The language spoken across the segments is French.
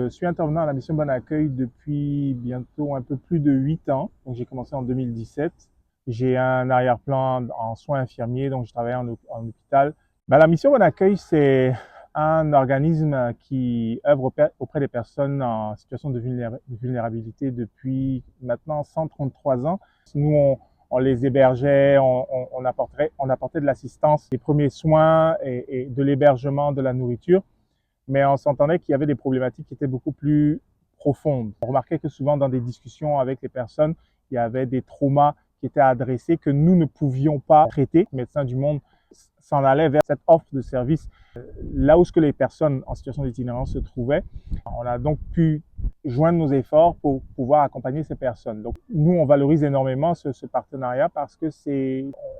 Je suis intervenant à la mission Bon Accueil depuis bientôt un peu plus de 8 ans. Donc, j'ai commencé en 2017. J'ai un arrière-plan en soins infirmiers, donc je travaille en hôpital. La mission Bon Accueil, c'est un organisme qui œuvre auprès des personnes en situation de vulnérabilité depuis maintenant 133 ans. Nous, on les hébergeait, on apportait de l'assistance, des premiers soins et de l'hébergement, de la nourriture. Mais on s'entendait qu'il y avait des problématiques qui étaient beaucoup plus profondes. On remarquait que souvent dans des discussions avec les personnes, il y avait des traumas qui étaient adressés que nous ne pouvions pas traiter. Médecins du Monde s'en allait vers cette offre de service là où ce que les personnes en situation d'itinérance se trouvaient. On a donc pu joindre nos efforts pour pouvoir accompagner ces personnes. Donc nous, on valorise énormément ce partenariat parce que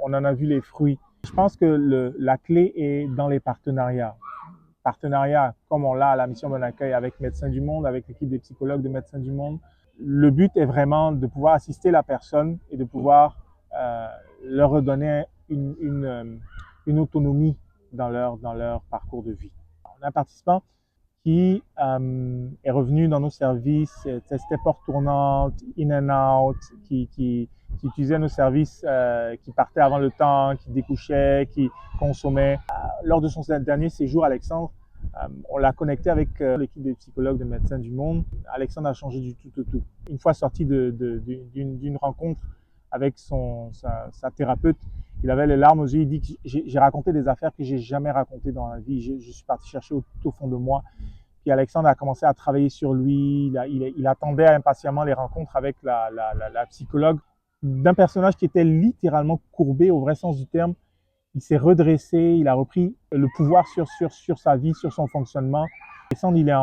on en a vu les fruits. Je pense que la clé est dans les partenariats comme on l'a à la mission Bon Accueil avec Médecins du Monde, avec l'équipe des psychologues de Médecins du Monde. Le but est vraiment de pouvoir assister la personne et de pouvoir leur redonner une autonomie dans leur parcours de vie. On a un participant qui est revenu dans nos services, testait porte tournante, in and out, qui utilisait nos services, qui partait avant le temps, qui découchait, qui consommait. Lors de son dernier séjour, Alexandre, on l'a connecté avec l'équipe des psychologues de Médecins du Monde. Alexandre a changé du tout au tout. Une fois sorti d'une rencontre avec sa thérapeute, il avait les larmes aux yeux. Il dit que j'ai raconté des affaires que j'ai jamais racontées dans la vie. Je suis parti chercher tout au fond de moi. Puis Alexandre a commencé à travailler sur lui. Il attendait impatiemment les rencontres avec la psychologue d'un personnage qui était littéralement courbé au vrai sens du terme. Il s'est redressé, il a repris le pouvoir sur sa vie, sur son fonctionnement. Alexandre, il est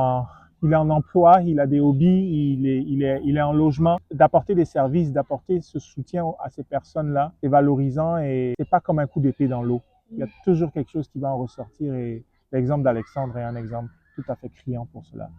en emploi, il a des hobbies, il est en logement. D'apporter des services, d'apporter ce soutien à ces personnes-là, c'est valorisant et c'est pas comme un coup d'épée dans l'eau. Il y a toujours quelque chose qui va en ressortir et l'exemple d'Alexandre est un exemple tout à fait criant pour cela.